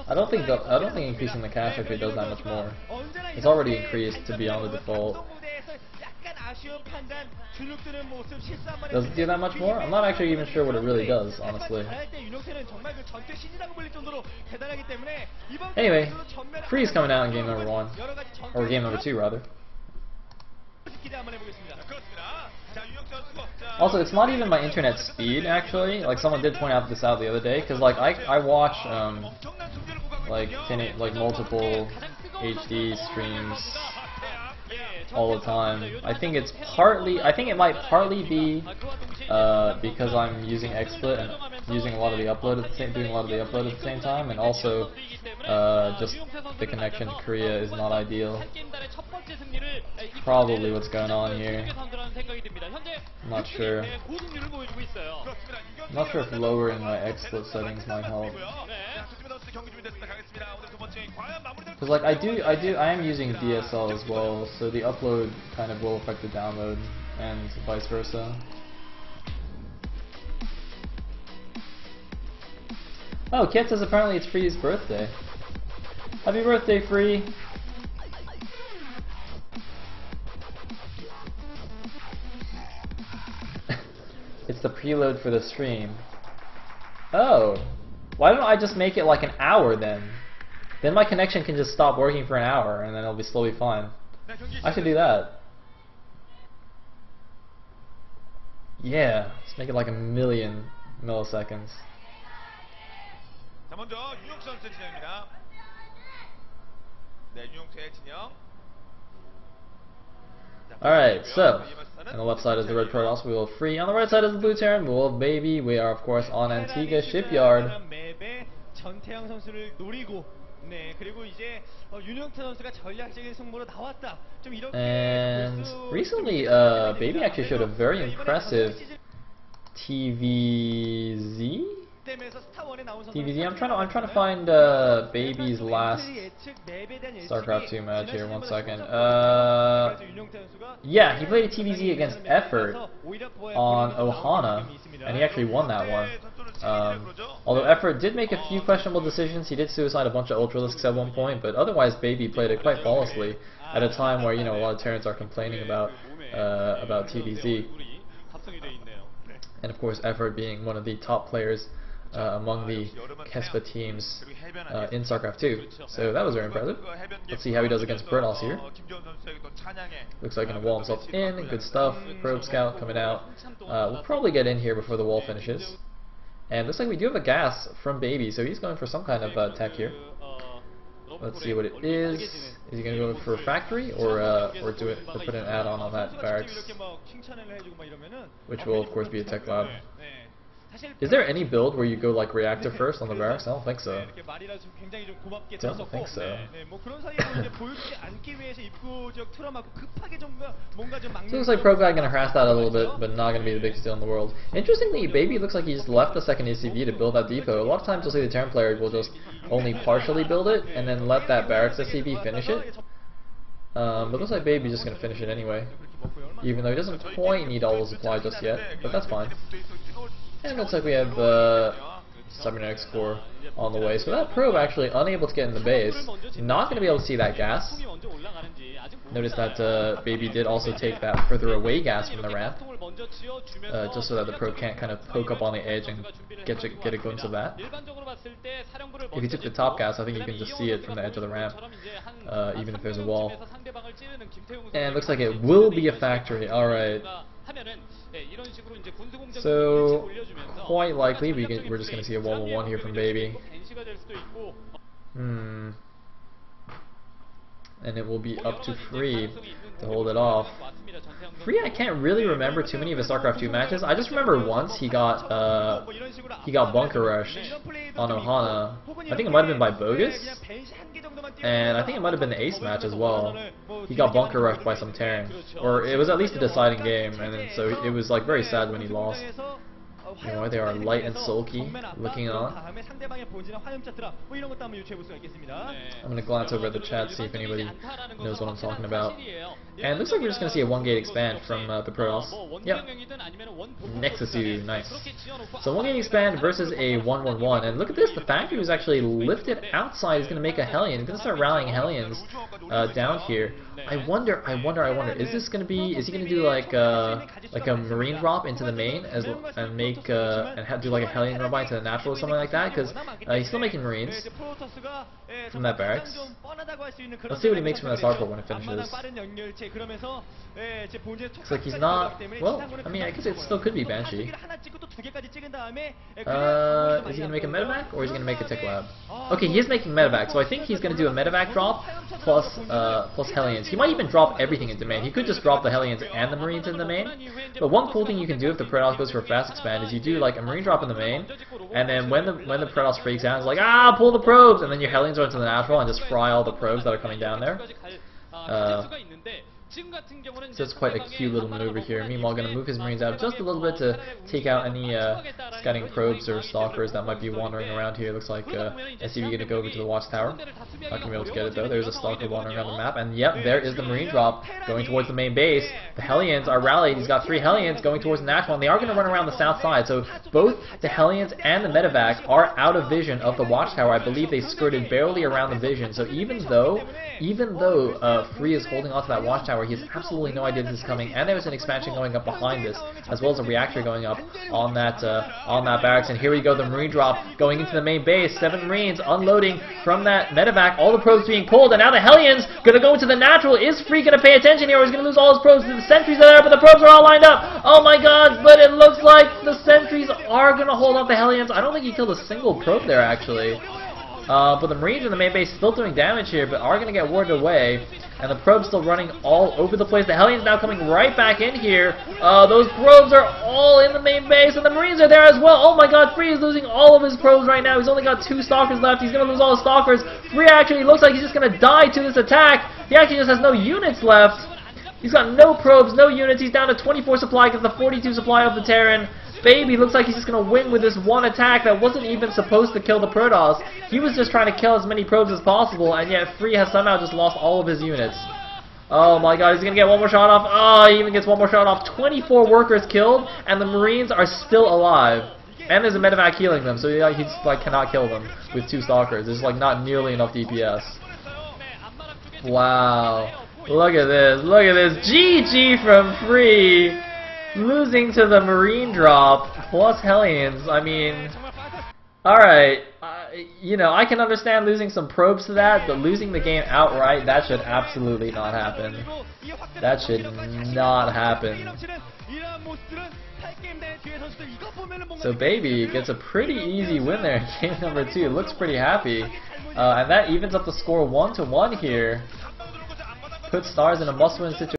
I don't think increasing the cash actually does that much more. It's already increased to be on the default. Does it do that much more? I'm not actually even sure what it really does, honestly. Anyway, Freeze coming out in game number 1. Or game number 2, rather. Also, it's not even my internet speed, actually. Like, someone did point out this out the other day, because, like, I watch, like multiple HD streams all the time. I think it might partly be because I'm using XSplit and using a lot of the upload at the same, doing a lot of the upload at the same time, and also just the connection to Korea is not ideal. Probably what's going on here. I'm not sure. I'm not sure if lowering my XSplit settings might help. Because like I am using DSL as well, so the upload kind of will affect the download, and vice versa. Oh, Kit says apparently it's Free's birthday. Happy birthday, Free! It's the preload for the stream. Oh, why don't I just make it like an hour then? Then my connection can just stop working for an hour, and then it'll be slowly fine. I should do that. Yeah, let's make it like 1,000,000 milliseconds. Alright, so on the left side is the red Protoss, we will have Free. On the right side is the blue Terran, we will have Baby. We are of course on Antigua Shipyard. And recently, Baby actually showed a very impressive TVZ. I'm trying to find Baby's last StarCraft 2 match here. 1 second. Yeah, he played a TVZ against Effort on Ohana, and he actually won that one. Although Effort did make a few questionable decisions, he did suicide a bunch of Ultralisks at one point, but otherwise Baby played it quite flawlessly at a time where, you know, a lot of Terrans are complaining about TVZ. And of course Effort being one of the top players among the Kespa teams in StarCraft 2. So that was very impressive. Let's see how he does against Protoss here. Looks like going to wall himself in. Good stuff. Probe Scout coming out. We'll probably get in here before the wall finishes. And looks like we do have a gas from Baby, so he's going for some kind of tech here. Let's see what it is. Is he going to go for a factory or do it or put an add-on on that barracks, which will of course be a tech lab. Is there any build where you go like reactor first on the barracks? I don't think so. Don't think so. So it looks like ProGuy gonna harass that a little bit, but not gonna be the biggest deal in the world. Interestingly, Baby looks like he just left the second ACV to build that depot. A lot of times you'll see the Terran player will just only partially build it and then let that barracks SCV finish it. But looks like Baby's just gonna finish it anyway, even though he doesn't quite need all the supply just yet. But that's fine. And it looks like we have cybernetics core on the way. So that probe actually unable to get in the base. Not going to be able to see that gas. Notice that Baby did also take that further away gas from the ramp, just so that the probe can't kind of poke up on the edge and get a glimpse of that. If you took the top gas, I think you can just see it from the edge of the ramp, even if there's a wall. And it looks like it will be a factory. Alright. So, quite likely we're just going to see a 1-1 here from Baby. And it will be up to Free to hold it off. Free, I can't really remember too many of his StarCraft 2 matches. I just remember once he got bunker rushed on Ohana. I think it might have been by Bogus, and I think it might have been the Ace match as well. He got bunker rushed by some Terran, or it was at least a deciding game, and then, so it was like very sad when he lost. Meanwhile, they are light and sulky, looking on. I'm gonna glance over at the chat, see if anybody knows what I'm talking about. And it looks like we're just gonna see a 1-gate expand from the Protoss. Yep. Nexusu, nice. So 1-gate expand versus a 1-1-1, and look at this, the factory was actually lifted outside. He's gonna make a Hellion. He's gonna start rallying Hellions down here. I wonder, is this gonna be, is he gonna do like a Marine drop into the main and make do like a Hellion robot into the natural or something like that? Because he's still making Marines from that barracks. Let's see what he makes from that Starport when it finishes. Looks like he's not, well, I mean, I guess it still could be Banshee. Is he gonna make a medevac or is he gonna make a Tech Lab? Okay, he is making medevac, so I think he's gonna do a medevac drop plus Hellions. He might even drop everything into main. He could just drop the Hellions and the Marines in the main. But one cool thing you can do if the Protoss goes for a fast expand is you do like a Marine drop in the main, and then when the Protoss freaks out, it's like, ah, pull the probes, and then your Hellions are into the natural and just fry all the probes that are coming down there. So it's quite a cute little maneuver here. Meanwhile, going to move his Marines out just a little bit to take out any scouting probes or stalkers that might be wandering around here. Looks like SCV going to go over to the watchtower. Not going to be able to get it though. There's a stalker wandering around the map, and yep, there is the Marine drop going towards the main base. The Hellions are rallied. He's got 3 Hellions going towards the natural, and they are going to run around the south side. So both the Hellions and the medevac are out of vision of the watchtower. I believe they skirted barely around the vision. So even though Free is holding onto that watchtower, he has absolutely no idea this is coming, and there's an expansion going up behind this, as well as a reactor going up on that barracks. And here we go, the Marine drop going into the main base. 7 Marines unloading from that medevac, all the probes being pulled, and now the Hellions gonna go into the natural. Is Free gonna pay attention here, or is gonna lose all his probes? The sentries are there, but the probes are all lined up. Oh my god, but it looks like the sentries are gonna hold off the Hellions. I don't think he killed a single probe there, actually. But the Marines in the main base still doing damage here, but are going to get warded away. And the probes still running all over the place. The Hellions now coming right back in here. Those probes are all in the main base, and the Marines are there as well. Oh my god, Free is losing all of his probes right now. He's only got 2 stalkers left. He's going to lose all his stalkers. Free actually looks like he's just going to die to this attack. He actually just has no units left. He's got no probes, no units. He's down to 24 supply because the 42 supply of the Terran. Baby looks like he's just going to win with this one attack that wasn't even supposed to kill the Protoss. He was just trying to kill as many probes as possible, and yet Free has somehow just lost all of his units. Oh my god, he's going to get one more shot off. Oh, he even gets one more shot off. 24 workers killed, and the Marines are still alive. And there's a medevac healing them, so he just like cannot kill them with 2 stalkers. There's like not nearly enough DPS. Wow. Look at this. Look at this. GG from Free. Losing to the Marine drop plus Hellions. I mean, alright, you know, I can understand losing some probes to that, but losing the game outright, that should absolutely not happen. That should not happen. So Baby gets a pretty easy win there in game number 2. Looks pretty happy. And that evens up the score 1-1 here. Puts Stars in a must-win situation.